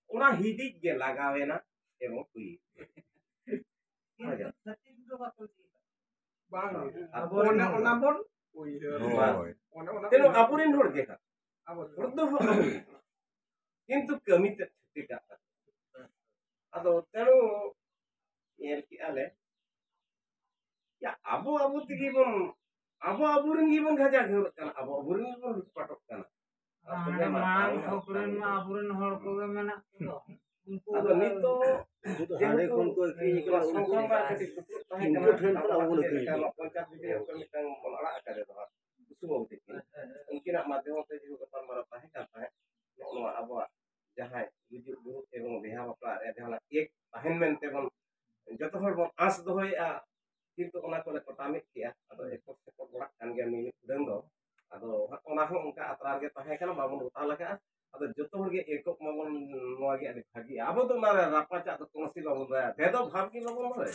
ओना हिदिक गे लगावेना एवं हुई bang abone ona bon तेनो आपुरिन होड़ गे urdu किंतु कमी ते टिका अदो तेनो येल की आले या अबो अबो तिगी बन अबो अबुरिन गी बन गजा घर kana अबो अबुरिन बन पाटक kana हाँ मान ठोकरन में आपुरन हर को मेना अदो नितो जेहेतु संक्रमण कटी इनको ठेन पर अबो लेके पंचायत बिजली ओकर मिटन अड़ा करे दो सुबह उठे उनकिन माध्यम से जो कपाल मारा ताहे करता है नो अबो जहां गुजु गुरु एवं बिहाव अपना जहां एक ताहेन मेनते बन जतो हर बन आस दोहया किंतु ओना कोले कटामे किया अदो एक से को बड़ा कान गया मिनि दंग दो अदो ओना हो उनका अतरार गे ताहे kana बाबन उता लगा अदो जतो हर गे एक मबन नोआ गे अदि भागी आबो तो मारे रापाचा तो कोनसी बाबन रे भेदो भाव की बाबन रे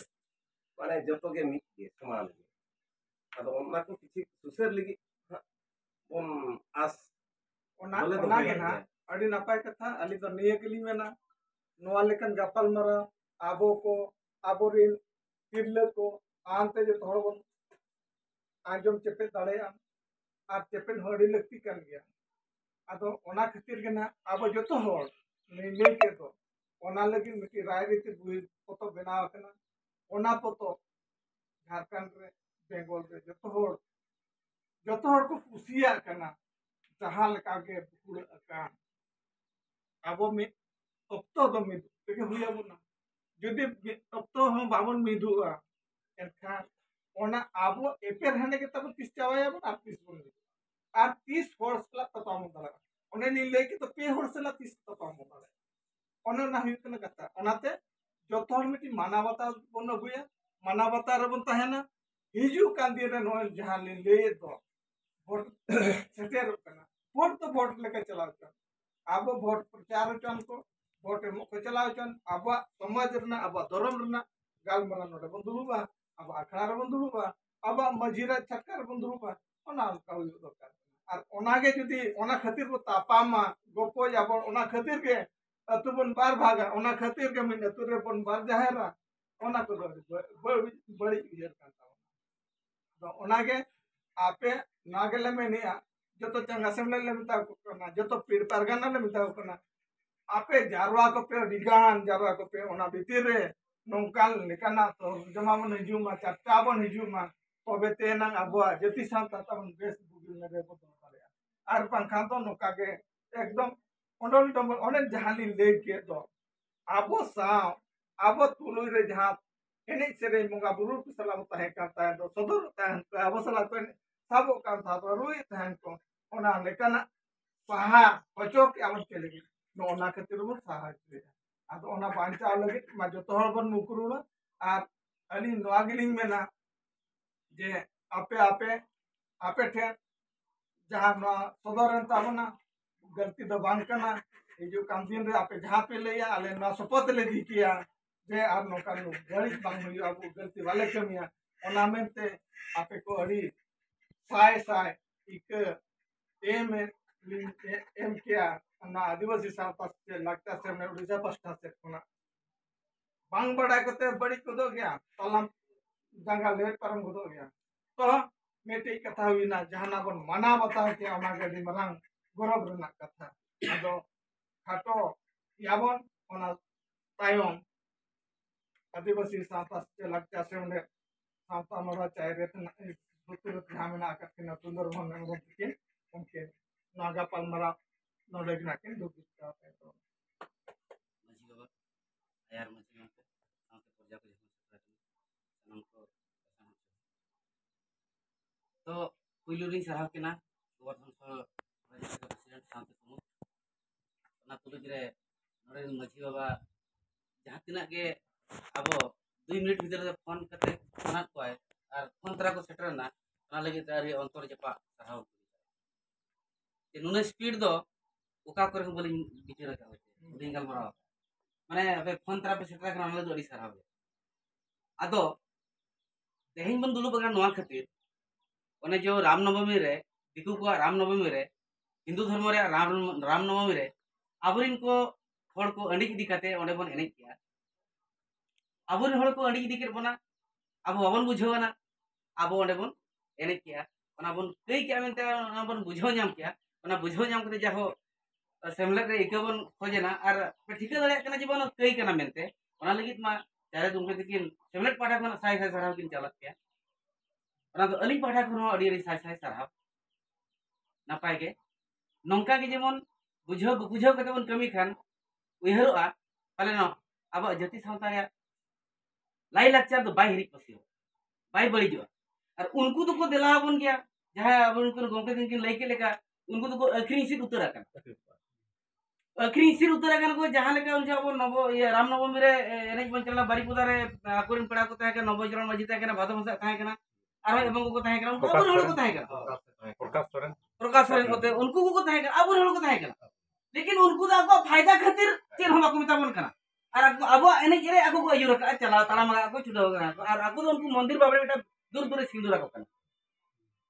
माने जतो गे मिट गे समान गे अदो ओना को किछि सुसर लगी बन आस ona ge na adi napai katha ali do niye keli mena noa lekan gapal mara abo ko aborin tirle ko ante je thor bon anjom chepe daleya ar chepen hodi lakti kan gaya ado ona khatir ge na abo joto hor nei ke to ona lagi miti rai riti bui poto benaw kana ona poto Jharkhand रे बेंगल रे joto hor ko kusiya kana जहां लगा के बुकुड़ अकान abo mi okto do mi tege huya buna jodi okto hon babon midua enkhan ona abo eper hane ke tab tis chawaya bun ar tis bun ar 30 horse la tatam dala one ni leke to pe horse la 30 tatam dala ona na hu kana kata onate joto hor miti manabata bun huya manabata re bun tahena hiju kan dia no jahan le do भोट सेटेर करना भोट तो vote लेके चलाओ चन अब vote प्रचार चन को भोट को चलाओ चन अब समाज रना अब धर्म रना गालमरा नोडे बंदुलुबा अब अखड़ा रे बंदुलुबा अब मजीरा छक्कर बंदुलुबा ओना का हुई दरकार और ओना गे जदी ओना खातिर को तापामा गोपो जाब ओना खातिर के अतु बन बार भागा ओना खातिर के मिन अतु रे बन बार जाहेरा ओना को बड़ी उजर करता तो ओना गे आपे नागले में नहीं जो तो चंगा सेमले ले मिता को करना जो तो पीर परगना ले मिता को करना आपे जारवा को पे डिगान जारवा को पे ओना भीतर रे नोंकाल लेकाना तो जमा मन हिजुमा चट्टा बन हिजुमा तबे तेना अबुआ जति सांता तबन बेस बुगिल ने रे बदल करे आर पंखा तो नोका के एकदम ओंडल डबल ओने जहाली ले के तो आबो सा आबो तुलु रे जहां एने सेरे मुंगा बुरु सलाम तहे करता है तो सदर तहन आबो सला को सब काम था तो रुई तहन को ओना लेकना सहा पचोक आवन के लगी नो ओना खातिर बन सहा के आ तो ओना बांचा लगी मा जो तोहर बन मुकरुना आ अली नोआगिलिंग में ना जे आपे आपे आपे ठे जहां ना सदरन ताबना गलती दो बांध करना ये जो काम दिन रे आपे जहां पे ले या आले ना सपोत ले दी किया जे आर नो कानो गड़ी बांग हुई अब गलती वाले कमिया ओना में ते आपे को अड़ी साय साय एक एम क्या ना आदिवासी सावता से लगता से मैं उड़ीसा पस्ता से कोना बांग बड़ा करते बड़ी को दो गया तलम जंगा लेट परम को दो गया तो मेटे कथा हुई ना जहाना बन मना बता के ओना गडी मरंग गौरव रना कथा अदो खाटो याबन ओना तायम आदिवासी सावता से लगता से उन्हें सावता मरा चाहे रेतना betul kami nak kena tundur mana mungkin mungkin naga palmara nolak nakin dulu kita itu. Masih bapak ayar masih nanti sampai kerja kerja seperti senang ko तो पुइलु रिंग सरहाव केना गोवर्धन सो प्रेसिडेंट सामते तुमु ना तुलु रे नोरे मझी बाबा जहां तिना के आबो 2 मिनट भीतर फोन करते फोन कोय और फोन तरा को सेटर ना ना लगे तारी अंतर जपा सरहाव जे नुने स्पीड दो ओका करे बोली बिचरा का होते रिंगल मरा माने अबे फोन तरा पे सेटर करना लगे अड़ी सरहाव आदो तेहिन बन दुलु बगा नोआ खातिर ओने जो रामनवमी रे दिकु को रामनवमी रे हिंदू धर्म रे रामनवमी रे आबोरिन को हर को अंडी इदी काते ओंडे बोन एनेज किया आबोरिन हर को अंडी इदी केर बोना अब बाबन बुझावना अब ओंडे बोन एनेज किया ओना बोन कई किया मेनते ओना बोन बुझाव नाम किया ओना बुझाव नाम कते जाहो सेमलेट रे इकाबन खोजना और ठिका दाड़े कना जे बोन कई कना मेनते ओना लगित मा चारे दुमके तकिन सेमलेट पाठा खन साय साय सरहाव किन चालत किया ओना तो अलिंग पाठा खन अडी अडी साय साय सरहाव नापाय के नौका के जेमन बुझाव कते बोन कमी खान उयहरोआ पाले न अब जाति सावता रे लाई लाचार तो बाय हिरिक पसियो बाय बळिजो और उनको तो को दिलाबन गया जहां अब उनको गोंके दिन किन लई के लेका उनको तो को अखरी सिर उतर आकन को जहां लेका उन जाबो नवो ये रामनवमी रे एनेज बन चला बारीपुदा रे आकुरिन पड़ा को ताहे के नवो जरण मजी ताहे के भादो मसा ताहे के आरो एबं को ताहे के उनको हड़ को ताहे के प्रकाश सोरेन कोते उनको को ताहे के अब हड़ को ताहे के लेकिन उनको तो आपको फायदा खातिर चेन हम को मिताबन कना और अब एनेज रे आको को अयुर का चला ताला मा को छुटाव कना और आको तो उनको मंदिर बाबरे बेटा दूर दूर सिंदूर को कना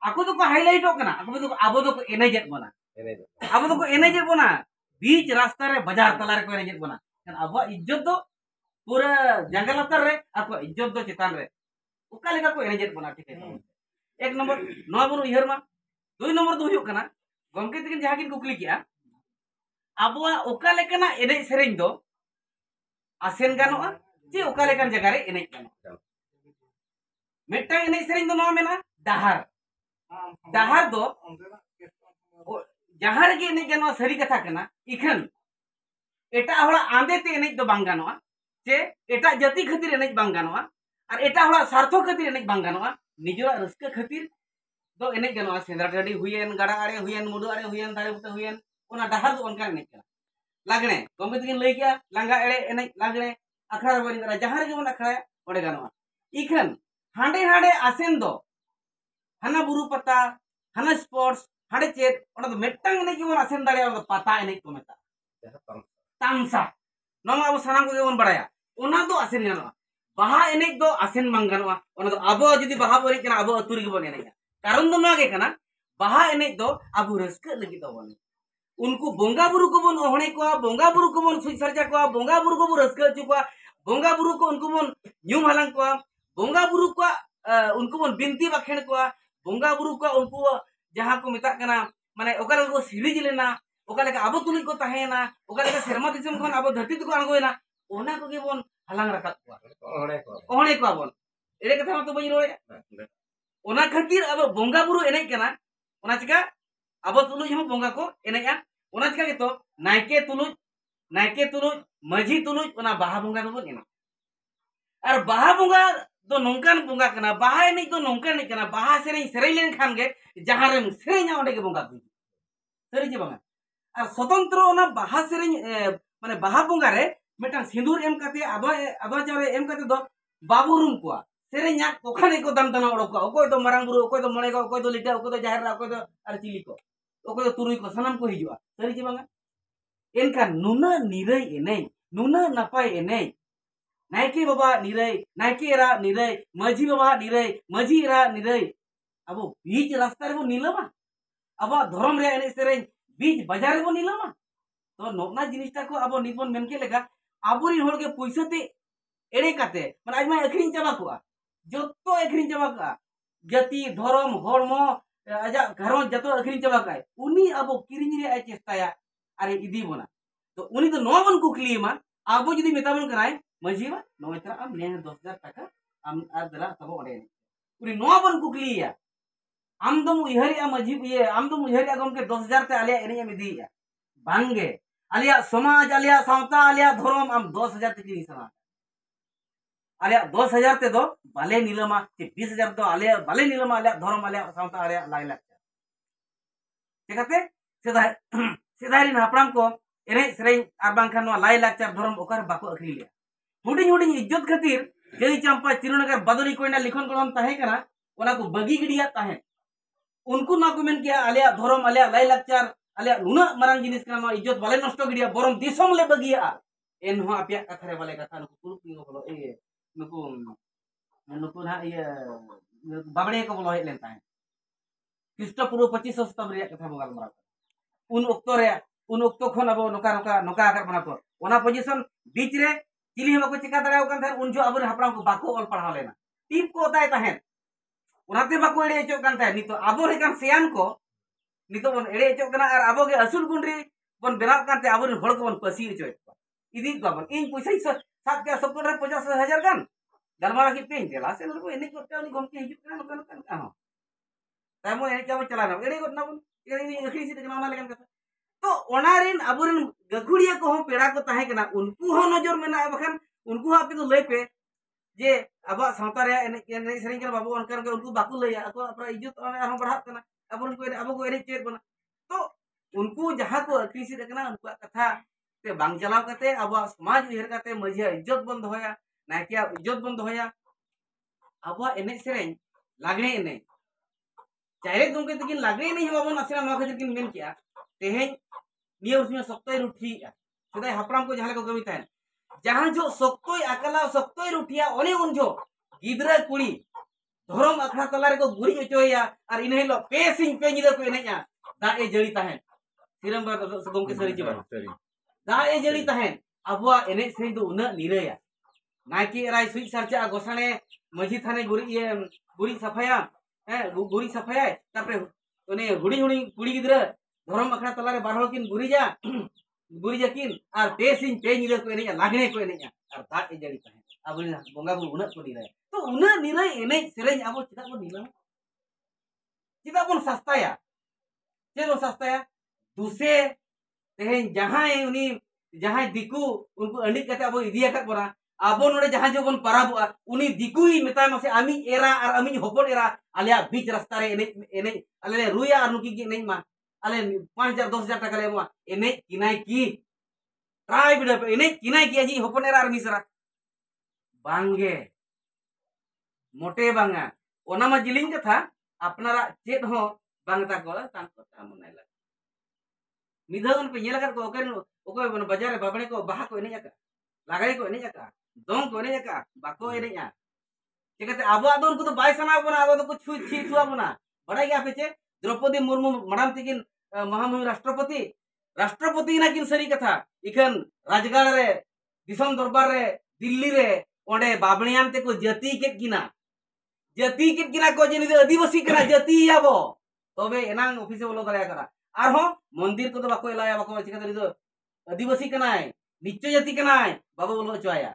आको तो को हाईलाइट कना आको तो अब तो एनेजेत बना अब तो एनेजेत बना बीच रास्ता रे बाजार तला रे को एनेजेत बना अब इज्जत दो पूरा जंगल लतर रे आको इज्जत दो चितान रे ओका लेका को एनेजेत बना ठीक है एक नंबर नो बन उयहर मा दुई नंबर दो हुयो कना गमके तकिन जहां किन कुकली किया अब ओका लेकना एनेज सेरेंज दो आसेन गानोआ जे ओका लेकन जगह रे एनेज गानो मेटा एनेज सेरेंज दो नो मेना डहार दो जहां रे एनेज गानो सरी कथा कना इखन एटा हड़ा आंदे ते एनेज दो बांग गानोआ जे एटा जाति खातिर एनेज बांग गानोआ और एटा हड़ा स्वार्थ खातिर एनेज बांग गानोआ निजरा रस्का खातिर दो एनेज गानोआ सेंद्रा टाडी हुयेन गाड़ा आड़े हुयेन मुडु आड़े हुयेन दारे बुटे हुयेन ओना डहार दो उनका एनेज कना लागणे गमके तकिन लई गया लांगा एड़े एनेज लागणे अखड़ा बनी करा जहां रे मन अखड़ा ओडे गानोआ इखन हांडे हांडे आसेन दो हाना बुरु पता हाना स्पोर्ट्स हांडे चेत ओना तो मेटटांग एनेज के मन आसेन दाड़े ओना पता एनेज को मेता तामसा नोमा अब सानाम को बन बड़ाया ओना दो आसेन गानोआ बाहा एनेज दो आसेन बांग गानोआ ओना तो अब जदी बाहा बरी कना अब अतुर के बन एनेज कारण दो नागे कना बाहा एनेज दो अब रस्क लगी दो बन उनको बोंगा बुरु को बन ओहणे को बोंगा बुरु को बन सुई सरजा को बोंगा बुरु को रस्क अचु को बोंगा बुरु को उनको बन न्यूम हलंग को बोंगा बुरु को उनको बन बिनती बखेण को बोंगा बुरु को उनको जहां को मेता कना माने ओका को सिरिज लेना ओका लेका अब तुलि को ताहेना ओका लेका शर्मा दिसम खन अब धरती को अणगोयना ओना को के बन हलंग रखत को ओहणे को बन एरे कथा मत बई रोय ओना खातिर अब बोंगा बुरु एनेज कना ओना चिका अब तुलुज हम बोंगा को एनेजा ओना चिका के तो नायके तुलुज माझी तुलुज ओना बाहा बोंगा दो बन एना और बाहा बोंगा दो नोंकान बोंगा कना बाहा एनेज दो नोंकान एनेज कना बाहा सेरें लेन खान गे जहां रे सेरेंजा ओंडे के बोंगा को सरी जे बांगा और स्वतंत्र ओना बाहा सेरें माने बाहा बोंगा रे मेटा सिंदूर एम काते आदो जारे एम काते दो बाबुरुम को सेरेंजा ओखाने को दान दाना ओडो को ओकोय दो मारांग बुरु ओकोय दो मणे को ओकोय दो लिटा ओकोय दो जाहेर ओकोय दो आर चिली को ओकोय दो तुरुई को सनाम को हिजुआ सरी जे बांगा एनका नुना निरई एनेज नुना नापाय एनेज नायके बाबा निरई नायके एरा निरई माझी बाबा निरई माझी एरा निरई अब बीच रास्ता रे बो नीलमा अब धर्म रे एनेज सेरेंज बीच बाजार रे बो नीलमा तो नोना जिनिसटा को अब निबन मेनके लेका आबुरी होड़ के पैसाते एड़े काते माने आज मा अखरिन चाबा को जतो अखरिन चाबा का जाति धर्म हड़मो आजा घरों जतो अखरिन चाबा का उनी अब किरिंग रे आय चेष्टाया अरे इदी बना तो उनी तो नो बन कुकली मा आबो जदी मेताबन कराय माझी मा नोयत्रा am ने 10000 टाका am ar dala तबो ओडे उनी नो बन कुकलीया am दम उहरिया माझी ये am दम उहरिया गम के 10000 ते आलिया एने में दिया बांगे आलिया समाज आलिया सावता आलिया धर्म am 10000 ते किनी समा आलिया 10000 ते दो बाले नीलमा के 20000 दो आलिया बाले नीलमा आलिया धर्म आलिया सावता आलिया लाई लाग चेकाते सेदाई हापड़ाम को एने सेरें आर बांखान नो लाई लाचार धर्म ओकर बाको अखरी लिया हुडिंग हुडिंग इज्जत खातिर जई चंपा चिरुनगर बदली कोइना लिखन कोलम ताहे कना ओना को बगी गिडिया ताहे उनको ना को मेन किया आलिया धर्म आलिया लाई लाचार आलिया नुना मारांग जिनिस कना नो इज्जत बाले नष्ट गिडिया बरम दिसम ले बगिया एन हो आपिया कथा रे बाले कथा नुको पुरुक निगो बोलो ए नुको ना ये बाबड़े को बोलो हेलेन ताहे ख्रीष्टपूर्व 2500 शताब्दी रे कथा बगाल मरा उन ओक्तो खन अब नोका नोका नोका आकर बना को ओना पोजीशन बीच रे चिली हम को चिका दराव kan उन जो अब हापराम को बाको ऑल पढ़ा लेना टीप को ताय ताहेन ओनाते बाको एड़े चो kan ताय नितो अब रे kan सियान को नितो बन एड़े चो कना और अब गे असुल गुंडरी बन बेनाव kan ते अब रे हड़ को बन पसी चो इदी को बन इन पैसा सात के सब रे 50,000 kan galmara ki पेन देला से को एने को उनी गमके हिजु kana नोका नोका हां तामो एने का चलाना एड़े को ना बन एड़े नि अखरी से ना लेकन कथा तो ओनारिन अबुरन गखुड़िया को हम पेड़ा को ताहे कना उनको हो नजर मेना बखान उनको आपे को लई पे जे अब सावता रे एने सेरिंग कर बाबू अनकर के उनको बाकू लइया ako अपना इज्जत हम बढ़ा कना अबुरन को अब को एने चेत बना तो उनको जहां को अखरी से कना उनको कथा ते बांग चलाव कते अब समाज उहर कते मजिया इज्जत बन दोया नाकिया इज्जत बन दोया अब एने सेरिंग लागणे एने चाहे तुमके तकिन लागणे नहीं हम नसेना मा खातिर किन मेन किया तेहें नियो उसमें सख्तई रुठी सदाय हापराम को जहां को कमी तान जहां जो सख्तई अकला सख्तई रुठिया ओने उन जो गिदरा कुड़ी धरम अखड़ा तला रे को गुरी ओचोया और इन हेलो पे सिंह पे निदा को एनेया दा ए जड़ी ताहें सिरम बा गमके सरी जबा दा ए जड़ी ताहें अबवा एने सें दो उना निरया नाकी राय सुई सरचा गोसाने मजी थाने गुरी सफाया गुरी सफाया तापरे ओने हुडी हुडी कुड़ी गिदरा धरम अखड़ा तला रे बारहो किन गुरीजा किन और पे सिंह पे निदा को एनेया लागणे को एनेया और दा ए जड़ी ताहें अब बोंगा बु उना को निरय तो उना निरय एने सेरेज अब चिदा बन निला चिदा बन सस्ताया चलो सस्ताया दूसरे तेहें जहां दिकू उनको अंडी कते अब इदिया का बना अब नोडे जहां जो बन पराबुआ उनी दिकू ही मेता मसे आमी एरा और आमी होपन एरा आलिया बीच रास्ता रे एने आले रुया और नुकी की नहीं मा आले 5,000 10,000 टाका ले मा एने किनाय की ट्राई बिडा पे एने किनाय की जी होपन एरा और मिसरा बांगे मोटे बांगा ओना मा जिलिंग कथा अपनारा चेत हो बांगता को तांको तामनाला मिधन पे येला कर को ओकर बन बाजार रे बाबणे को बाहा को एने जाका लागाई को एने जाका दोंग को एने जाका बाको एने जा चिकाते आबो आदो उनको तो बाय सना बना आबो तो कुछ छी छुआ बना बड़ा गया पेचे द्रौपदी मुर्मू मडाम तिकिन महामहिम राष्ट्रपति ना किन सरी कथा इखन राजगाड़ रे दिसम दरबार रे दिल्ली रे ओंडे बाबणियान ते को जति केट किना को जिनि आदिवासी कना जति आबो तबे एनांग ऑफिस बोलो दरिया करा आरो मंदिर को तो बाको एलाया बाको चिकाते दो आदिवासी कनाय निच्चो जति कनाय बाबा बोलो चोया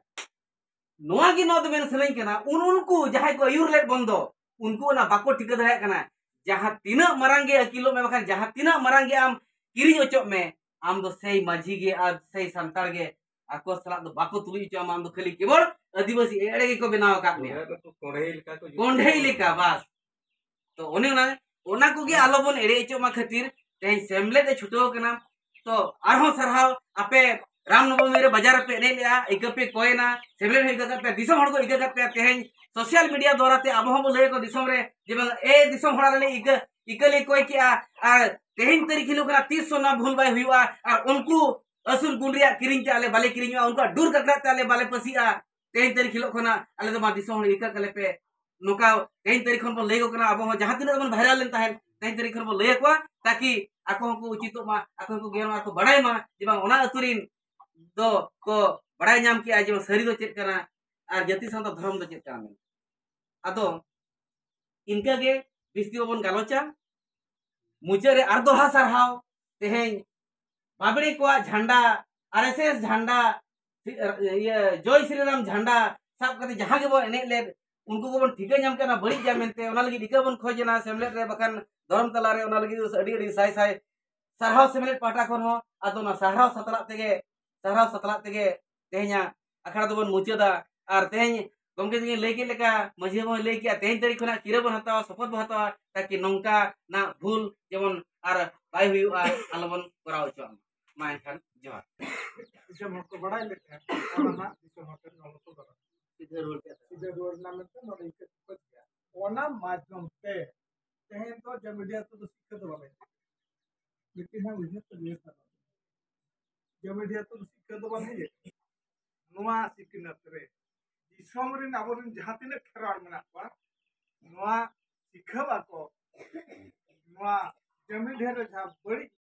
नोआ की नोद मेन सनई कना उनको जहां को अयुर लेट बंदो उनको ना बाको टिका दरिया कना जहां तीना मरांगे अकिलो में बखान जहां तीना मरांगे आम किरी ओचो में आम दो सही माझी गे आ सही संताड़ गे आको सला दो बाको तुली चो आम दो खाली केवल आदिवासी एड़े गे को बनाव का कोंढे लेका बस तो ओना को गे आलोबन एड़े चो मा खातिर ते सेमलेट ए छुटो कना तो आरो सरहाव आपे रामनवमी रे बाजार पे एने लिया इकपे कोयना सेमलेट हे गकते दिसम हड़ को इक गकते तेहें सोशल मीडिया द्वारा ते अब हम ले को दिसम रे जे ए दिसम हड़ा ले इकले कोई किया आ तेहें तरी किलो कना 300 ना भूल बाय हुआ और उनको असुल गुंडिया किरिंग ते आले बाले किरिंग उनका दूर करते आले बाले पसिया तेहें तरी किलो खना आले तो मा दिसम हड़ इक कले पे नोका तेहें तरी खन को ले को कना अब जहां तिना बन वायरल लेन ताहें तेहें तरी खन को ले को ताकि ako को उचित मा ako को गेर मा को बड़ाई मा जे बांग ओना अतुरिन दो को बड़ाई नाम की आज सरी दो चेक करना और जाति साथ धर्म दो चेक करना अदो इनका गे बिस्ती बन गालोचा मुझे रे आर दोहा सरहाव तेहें बाबड़ी को झंडा आरएसएस झंडा ये जय श्री राम झंडा सब कते जहां के बो एने ले उनको को बन ठीके नाम करना बड़ी जा मेनते ओना लगी दिका बन खोजना सेमलेट रे बखन धर्म तला रे ओना लगी अडी अडी साई साई सरहाव सेमलेट पाटा कोन हो आदो ना सरहाव सतला तेगे तेहेnya अखड़ा तो बन मुचदा और तेहें गमके दिगे लेके लेका मझे बन ले किया तेहें तरी खना किरा बन हतावा सपोर्ट बन हतावा ताकि नंका ना भूल जेमन और बाय हुआ आलबन कराव चो मा एनखान जोहार दिसम हड़ को बड़ाई लेखा ओना दिसम हड़ को नलो तो सीधे रोड नाम में नोडे इके को गया ओना माध्यम ते तेहें तो जब मीडिया तो सिक्के दो वाले लेकिन हम इन्हें तो नहीं था जब मीडिया तो सिक्के दो वाले नोआ सिक्किनत रे दिसम रे नाबरिन जहां तिने खेराल मेना को नोआ सिखबा को नोआ जमीन ढेर जहां बड़ी